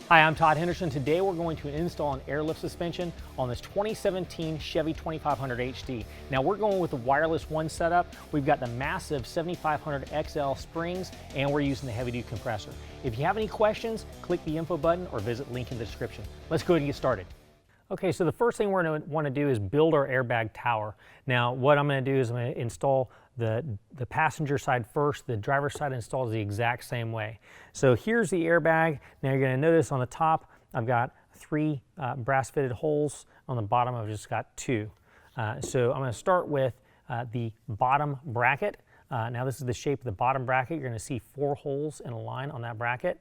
Hi, I'm Todd Henderson. Today we're going to install an airlift suspension on this 2017 Chevy 2500 HD. Now we're going with the wireless one setup. We've got the massive 7500 XL springs and we're using the heavy duty compressor. If you have any questions, click the info button or visit link in the description. Let's go ahead and get started. Okay, so the first thing we're going to want to do is build our airbag tower. Now what I'm going to do is I'm going to install the passenger side first. The driver's side installs the exact same way. So here's the airbag. Now you're going to notice on the top I've got 3 brass fitted holes. On the bottom I've just got 2. So I'm going to start with the bottom bracket. Now this is the shape of the bottom bracket. You're going to see 4 holes in a line on that bracket.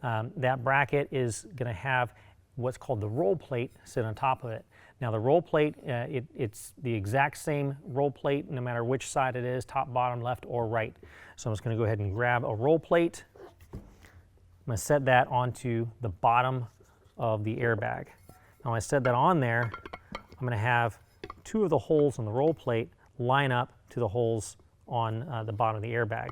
That bracket is going to have what's called the roll plate sit on top of it. Now the roll plate, it's the exact same roll plate no matter which side it is, top, bottom, left, or right. So I'm just going to go ahead and grab a roll plate. I'm going to set that onto the bottom of the airbag. Now when I set that on there, I'm going to have 2 of the holes on the roll plate line up to the holes on the bottom of the airbag.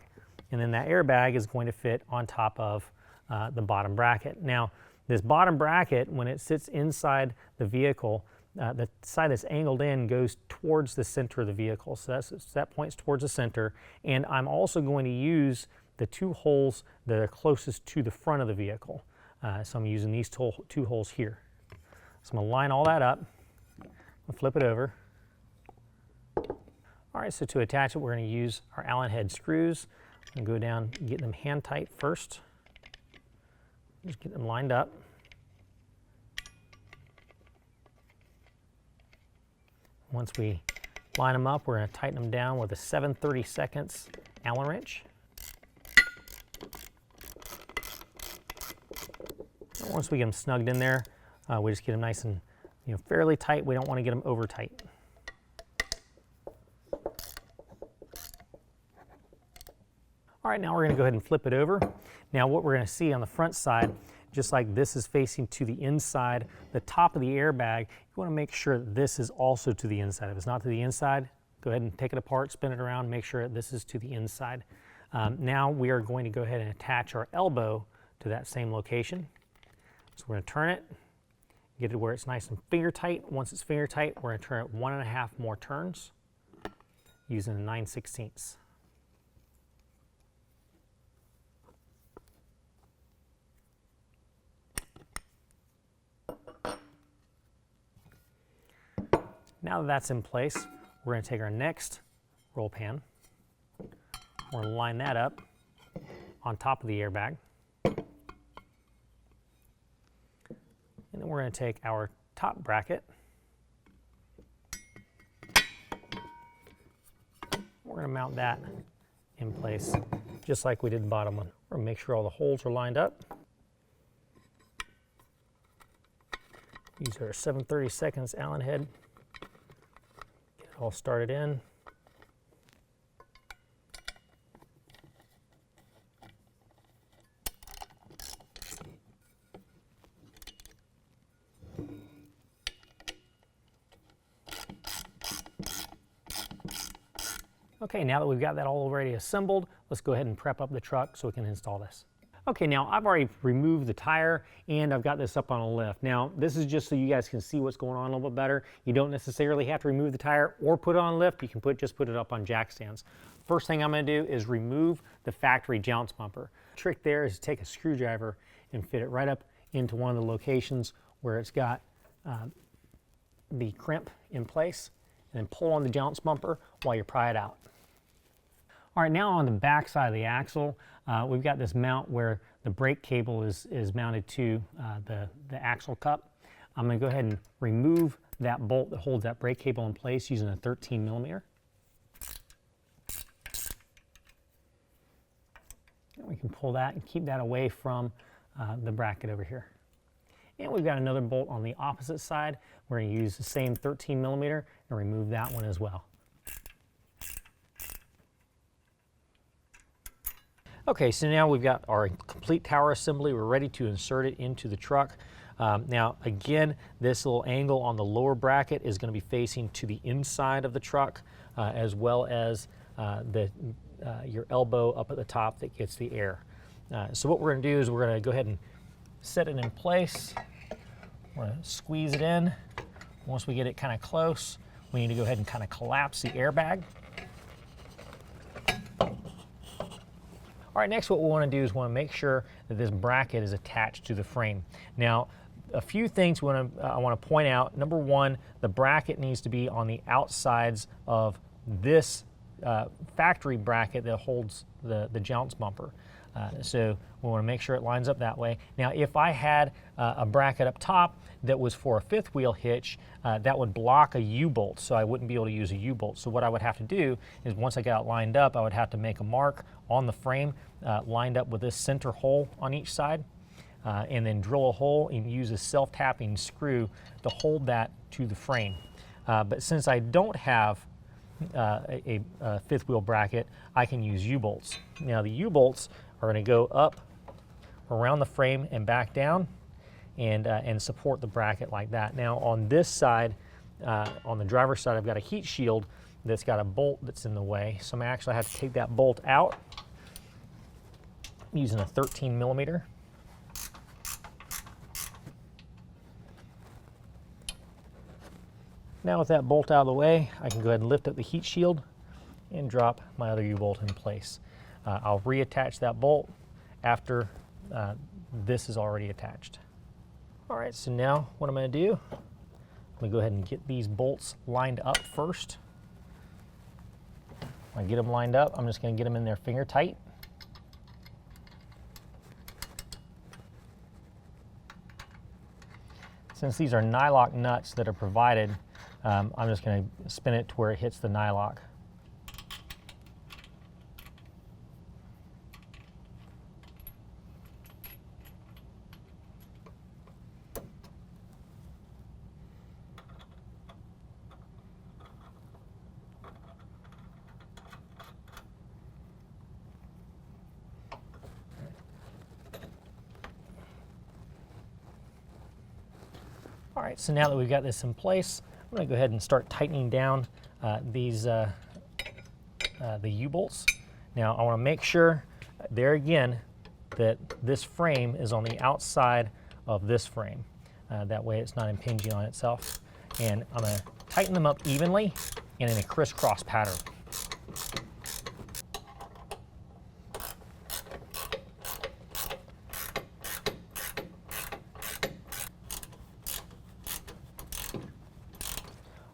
And then that airbag is going to fit on top of the bottom bracket. Now this bottom bracket, when it sits inside the vehicle, the side that's angled in goes towards the center of the vehicle. So that points towards the center. And I'm also going to use the 2 holes that are closest to the front of the vehicle. So I'm using these 2 holes here. So I'm going to line all that up. I'll flip it over. All right, so to attach it, we're going to use our Allen head screws. I'm going to go down and get them hand tight first. Just get them lined up. Once we line them up, we're going to tighten them down with a 7/32 Allen wrench. And once we get them snugged in there, we just get them nice and fairly tight. We don't want to get them over tight. All right, now we're going to go ahead and flip it over. Now what we're going to see on the front side, just like this is facing to the inside, the top of the airbag, you want to make sure that this is also to the inside. If it's not to the inside, go ahead and take it apart, spin it around, make sure that this is to the inside. Now we are going to go ahead and attach our elbow to that same location. So we're going to turn it, get it where it's nice and finger tight. Once it's finger tight, we're going to turn it 1.5 more turns using a 9/16. Now that that's in place, we're going to take our next roll pan. We're going to line that up on top of the airbag. And then we're going to take our top bracket. We're going to mount that in place just like we did the bottom one. We're going to make sure all the holes are lined up. Use our 7/32 Allen head. All started in. Okay, now that we've got that all already assembled, let's go ahead and prep up the truck so we can install this. Okay, now I've already removed the tire and I've got this up on a lift. Now this is just so you guys can see what's going on a little bit better. You don't necessarily have to remove the tire or put it on a lift. You can just put it up on jack stands. First thing I'm going to do is remove the factory jounce bumper. The trick there is to take a screwdriver and fit it right up into one of the locations where it's got the crimp in place, and then pull on the jounce bumper while you pry it out. All right, now on the back side of the axle, we've got this mount where the brake cable is mounted to the axle cup. I'm going to go ahead and remove that bolt that holds that brake cable in place using a 13mm. And we can pull that and keep that away from the bracket over here. And we've got another bolt on the opposite side. We're going to use the same 13mm and remove that one as well. Okay, so now we've got our complete tower assembly. We're ready to insert it into the truck. Now again, this little angle on the lower bracket is going to be facing to the inside of the truck, as well as your elbow up at the top that gets the air. So what we're going to do is we're going to go ahead and set it in place. We're going to squeeze it in. Once we get it kind of close, we need to go ahead and kind of collapse the airbag. All right, next what we want to do is want to make sure that this bracket is attached to the frame. Now, a few things I want to point out. Number one, the bracket needs to be on the outsides of this factory bracket that holds the jounce bumper. So we want to make sure it lines up that way. Now, if I had a bracket up top that was for a fifth wheel hitch, that would block a U-bolt, so I wouldn't be able to use a U-bolt. So what I would have to do is once I got it lined up, I would have to make a mark on the frame lined up with this center hole on each side, and then drill a hole and use a self-tapping screw to hold that to the frame. But since I don't have a fifth wheel bracket, I can use U-bolts. Now the U-bolts are going to go up around the frame and back down and support the bracket like that. Now on this side, on the driver's side, I've got a heat shield that's got a bolt that's in the way, so I'm actually have to take that bolt out using a 13 millimeter. Now with that bolt out of the way, I can go ahead and lift up the heat shield and drop my other U-bolt in place. I'll reattach that bolt after this is already attached. All right, so now what I'm going to do, I'm going to go ahead and get these bolts lined up first. When I get them lined up, I'm just going to get them in there finger tight. Since these are nylock nuts that are provided, I'm just going to spin it to where it hits the nylock. All right, so now that we've got this in place, I'm going to go ahead and start tightening down the U-bolts. Now I want to make sure, there again, that this frame is on the outside of this frame. That way it's not impinging on itself. And I'm going to tighten them up evenly and in a crisscross pattern.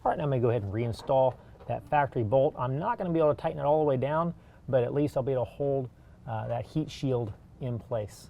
All right, now I'm going to go ahead and reinstall that factory bolt. I'm not going to be able to tighten it all the way down, but at least I'll be able to hold that heat shield in place.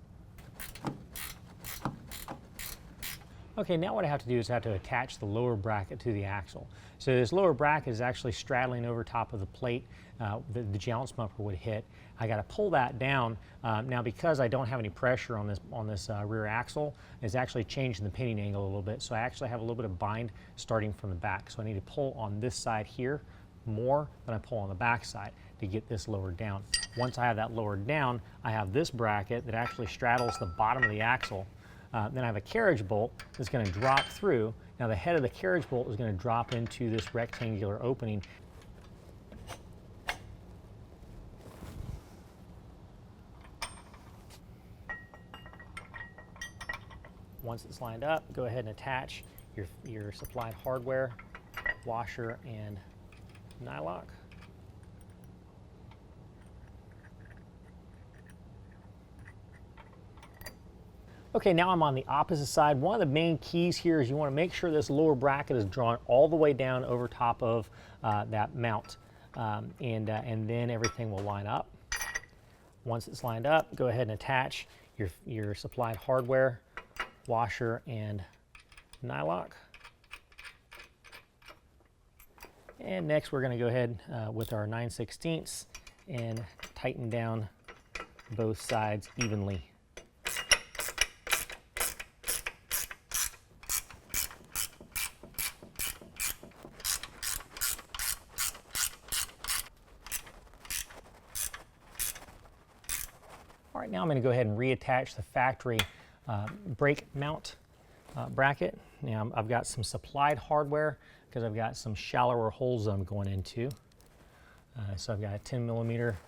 Okay, now what I have to do is I have to attach the lower bracket to the axle. So this lower bracket is actually straddling over top of the plate that the jounce bumper would hit. I got to pull that down. Now because I don't have any pressure on this rear axle, it's actually changing the pinning angle a little bit. So I actually have a little bit of bind starting from the back. So I need to pull on this side here more than I pull on the back side to get this lowered down. Once I have that lowered down, I have this bracket that actually straddles the bottom of the axle. Then I have a carriage bolt that's going to drop through. Now the head of the carriage bolt is going to drop into this rectangular opening. Once it's lined up, go ahead and attach your supplied hardware, washer, and nylock. Okay, now I'm on the opposite side. One of the main keys here is you want to make sure this lower bracket is drawn all the way down over top of that mount, and then everything will line up. Once it's lined up, go ahead and attach your supplied hardware, washer, and nylock. And next we're going to go ahead with our 9/16 and tighten down both sides evenly. All right, now I'm going to go ahead and reattach the factory brake mount bracket. Now I've got some supplied hardware because I've got some shallower holes that I'm going into. So I've got a 10 millimeter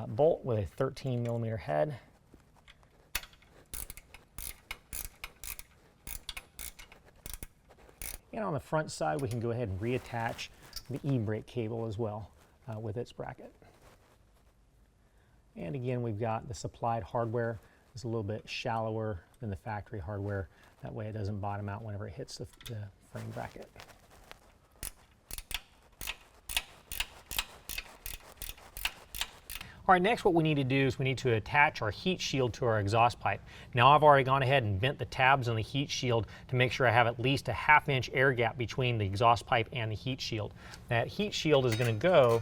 bolt with a 13 millimeter head. And on the front side, we can go ahead and reattach the e-brake cable as well with its bracket. And again, we've got the supplied hardware. It's a little bit shallower than the factory hardware. That way it doesn't bottom out whenever it hits the frame bracket. All right, next what we need to do is we need to attach our heat shield to our exhaust pipe. Now I've already gone ahead and bent the tabs on the heat shield to make sure I have at least a 1/2 inch air gap between the exhaust pipe and the heat shield. That heat shield is going to go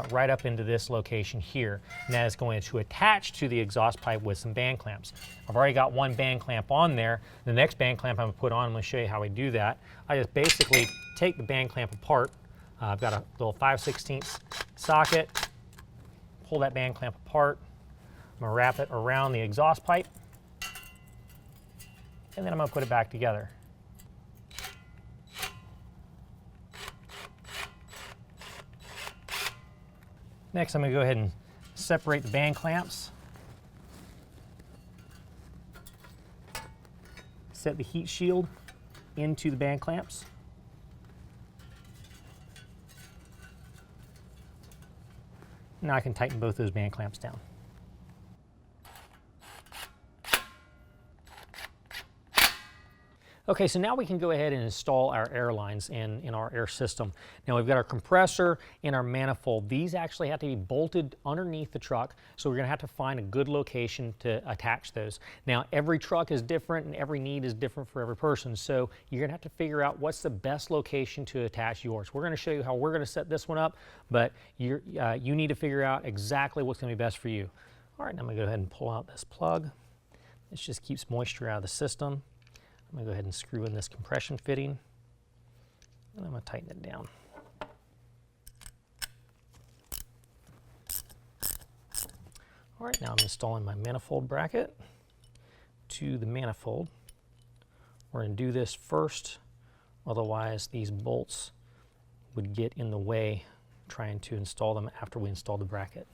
right up into this location here, and that is going to attach to the exhaust pipe with some band clamps. I've already got one band clamp on there. The next band clamp I'm going to put on, I'm going to show you how I do that. I just basically take the band clamp apart. I've got a little 5/16 socket. Pull that band clamp apart. I'm going to wrap it around the exhaust pipe, and then I'm going to put it back together. Next, I'm going to go ahead and separate the band clamps. Set the heat shield into the band clamps. Now I can tighten both those band clamps down. Okay, so now we can go ahead and install our airlines in our air system. Now we've got our compressor and our manifold. These actually have to be bolted underneath the truck, so we're going to have to find a good location to attach those. Now every truck is different and every need is different for every person, so you're going to have to figure out what's the best location to attach yours. We're going to show you how we're going to set this one up, but you need to figure out exactly what's going to be best for you. All right, now I'm going to go ahead and pull out this plug. This just keeps moisture out of the system. I'm going to go ahead and screw in this compression fitting, and I'm going to tighten it down. All right, now I'm installing my manifold bracket to the manifold. We're going to do this first, otherwise these bolts would get in the way trying to install them after we install the bracket.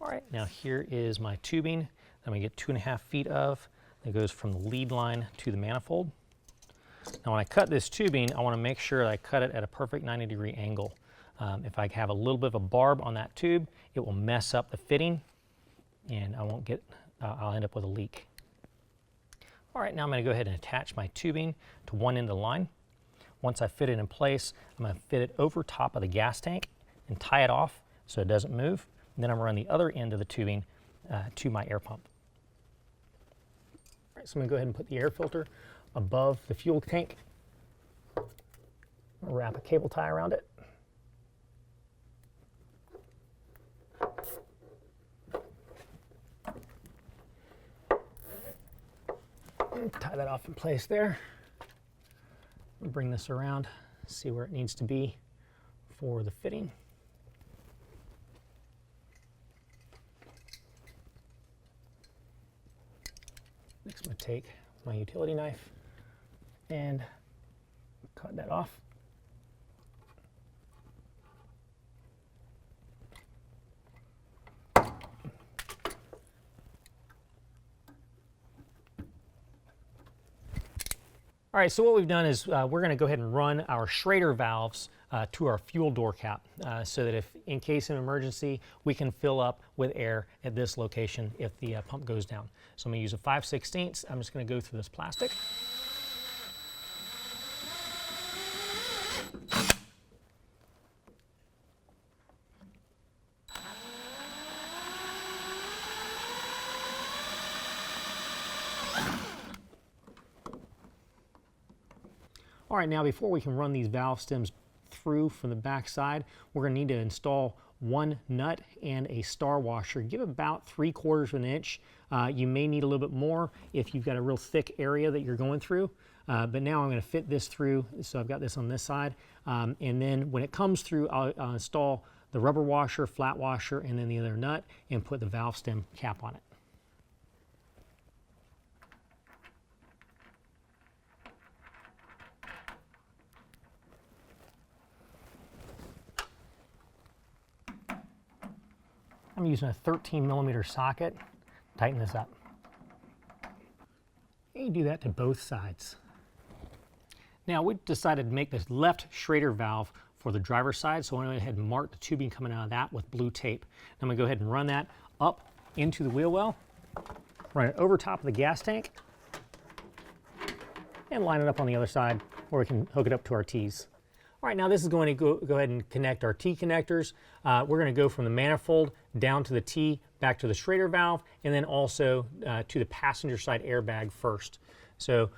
All right, now here is my tubing. I'm going to get 2.5 feet of. It goes from the lead line to the manifold. Now when I cut this tubing, I want to make sure that I cut it at a perfect 90-degree angle. If I have a little bit of a barb on that tube, it will mess up the fitting, and I'll end up with a leak. All right, now I'm going to go ahead and attach my tubing to one end of the line. Once I fit it in place, I'm going to fit it over top of the gas tank and tie it off so it doesn't move. And then I'm going to run the other end of the tubing to my air pump. All right, so I'm going to go ahead and put the air filter above the fuel tank. I'll wrap a cable tie around it. And tie that off in place there. I'll bring this around, see where it needs to be for the fitting. Next, I'm going to take my utility knife and cut that off. All right, so what we've done is we're going to go ahead and run our Schrader valves to our fuel door cap so that if in case of emergency, we can fill up with air at this location if the pump goes down. So I'm going to use a 5/16. I'm just going to go through this plastic. All right, now before we can run these valve stems through from the back side. We're going to need to install one nut and a star washer. Give about 3/4 of an inch. You may need a little bit more if you've got a real thick area that you're going through. But now I'm going to fit this through, so I've got this on this side. And then when it comes through, I'll install the rubber washer, flat washer, and then the other nut, and put the valve stem cap on it. I'm using a 13mm socket. Tighten this up. And you do that to both sides. Now we decided to make this left Schrader valve for the driver's side, so I'm going to go ahead and mark the tubing coming out of that with blue tape. I'm going to go ahead and run that up into the wheel well, run it over top of the gas tank, and line it up on the other side where we can hook it up to our T's. All right, now this is going to go ahead and connect our T connectors. We're going to go from the manifold down to the T, back to the Schrader valve, and then also to the passenger side airbag first. So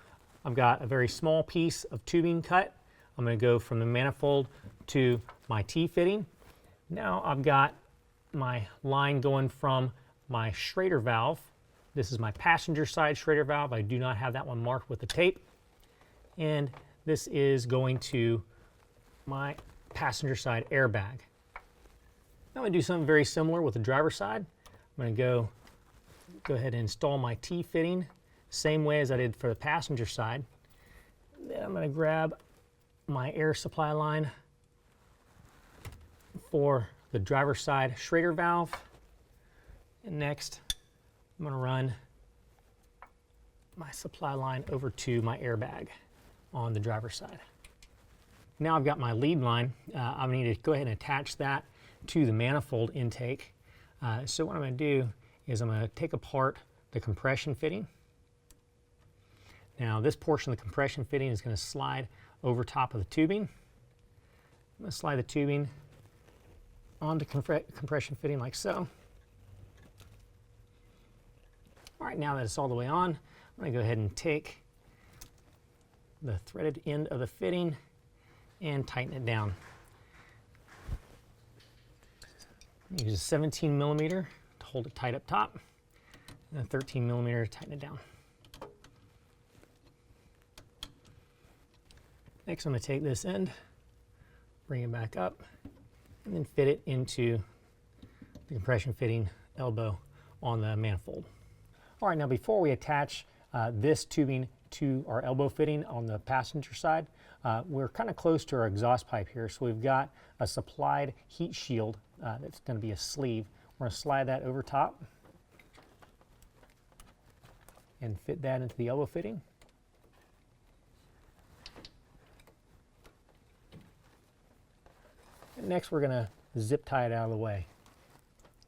I've got a very small piece of tubing cut. I'm going to go from the manifold to my T fitting. Now I've got my line going from my Schrader valve. This is my passenger side Schrader valve. I do not have that one marked with the tape. And this is going to my passenger side airbag. Now I'm going to do something very similar with the driver's side. I'm going to go ahead and install my T fitting, same way as I did for the passenger side. Then I'm going to grab my air supply line for the driver's side Schrader valve. And next, I'm going to run my supply line over to my airbag on the driver's side. Now I've got my lead line. I need to go ahead and attach that to the manifold intake. So what I'm going to do is I'm going to take apart the compression fitting. Now this portion of the compression fitting is going to slide over top of the tubing. I'm going to slide the tubing onto compression fitting like so. All right, now that it's all the way on, I'm going to go ahead and take the threaded end of the fitting and tighten it down. Use a 17mm to hold it tight up top, and a 13mm to tighten it down. Next, I'm going to take this end, bring it back up, and then fit it into the compression fitting elbow on the manifold. All right, now before we attach this tubing to our elbow fitting on the passenger side, we're kind of close to our exhaust pipe here, so we've got a supplied heat shield that's going to be a sleeve. We're going to slide that over top and fit that into the elbow fitting. And next we're going to zip tie it out of the way.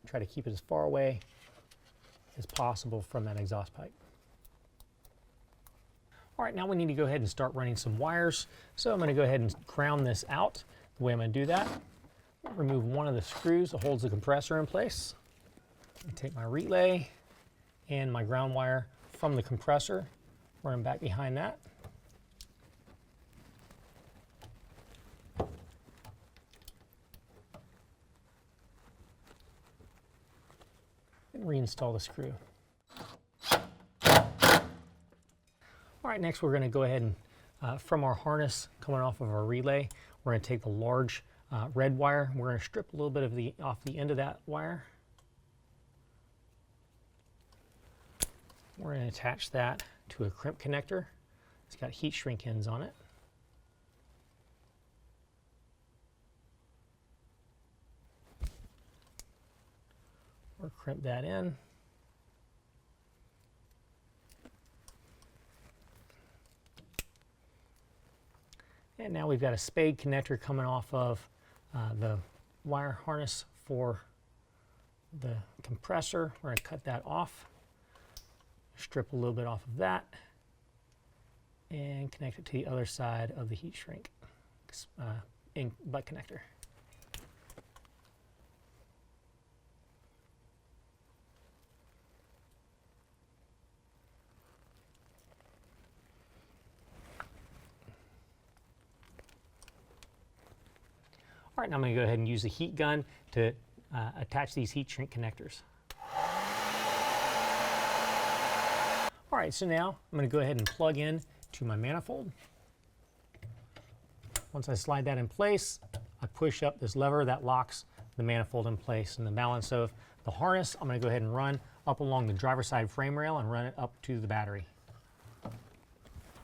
Try to keep it as far away as possible from that exhaust pipe. All right, now we need to go ahead and start running some wires. So I'm going to go ahead and ground this out. The way I'm going to do that, remove one of the screws that holds the compressor in place. And take my relay and my ground wire from the compressor, run them back behind that. And reinstall the screw. All right, next we're going to go ahead and from our harness coming off of our relay, we're going to take the large red wire. We're going to strip a little bit of off the end of that wire. We're going to attach that to a crimp connector. It's got heat shrink ends on it. Or crimp that in. And now we've got a spade connector coming off of the wire harness for the compressor. We're going to cut that off, strip a little bit off of that, and connect it to the other side of the heat shrink butt connector. All right, now I'm going to go ahead and use the heat gun to attach these heat shrink connectors. All right, so now I'm going to go ahead and plug in to my manifold. Once I slide that in place, I push up this lever that locks the manifold in place. And the balance of the harness, I'm going to go ahead and run up along the driver's side frame rail and run it up to the battery.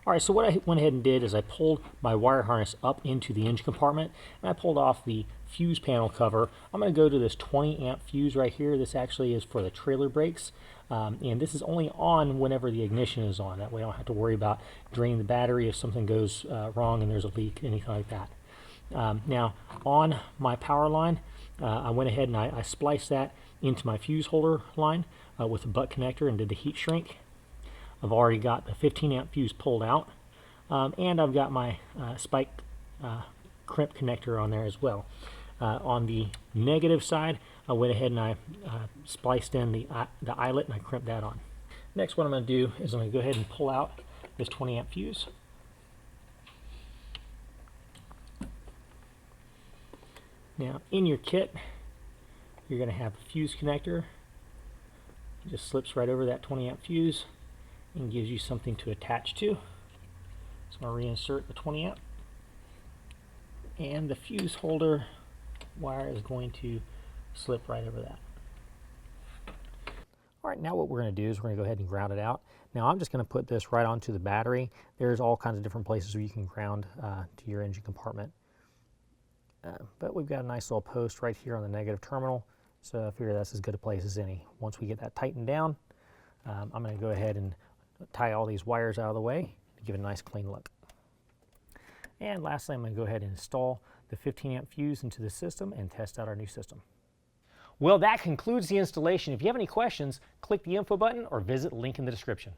All right, so what I went ahead and did is I pulled my wire harness up into the engine compartment, and I pulled off the fuse panel cover. I'm going to go to this 20 amp fuse right here. This actually is for the trailer brakes, and this is only on whenever the ignition is on. That way I don't have to worry about draining the battery if something goes wrong and there's a leak, anything like that. Now, on my power line, I went ahead and I spliced that into my fuse holder line with a butt connector and did the heat shrink. I've already got the 15 amp fuse pulled out, and I've got my spiked crimp connector on there as well. On the negative side, I went ahead and I spliced in the eyelet and I crimped that on. Next, what I'm going to do is I'm going to go ahead and pull out this 20 amp fuse. Now, in your kit, you're going to have a fuse connector. It just slips right over that 20 amp fuse and gives you something to attach to. So I'm going to reinsert the 20 amp, and the fuse holder wire is going to slip right over that. All right, now what we're going to do is we're going to go ahead and ground it out. Now I'm just going to put this right onto the battery. There's all kinds of different places where you can ground to your engine compartment. But we've got a nice little post right here on the negative terminal, so I figure that's as good a place as any. Once we get that tightened down, I'm going to go ahead and tie all these wires out of the way to give it a nice clean look. And lastly, I'm going to go ahead and install the 15 amp fuse into the system and test out our new system. Well, that concludes the installation. If you have any questions, click the info button or visit the link in the description.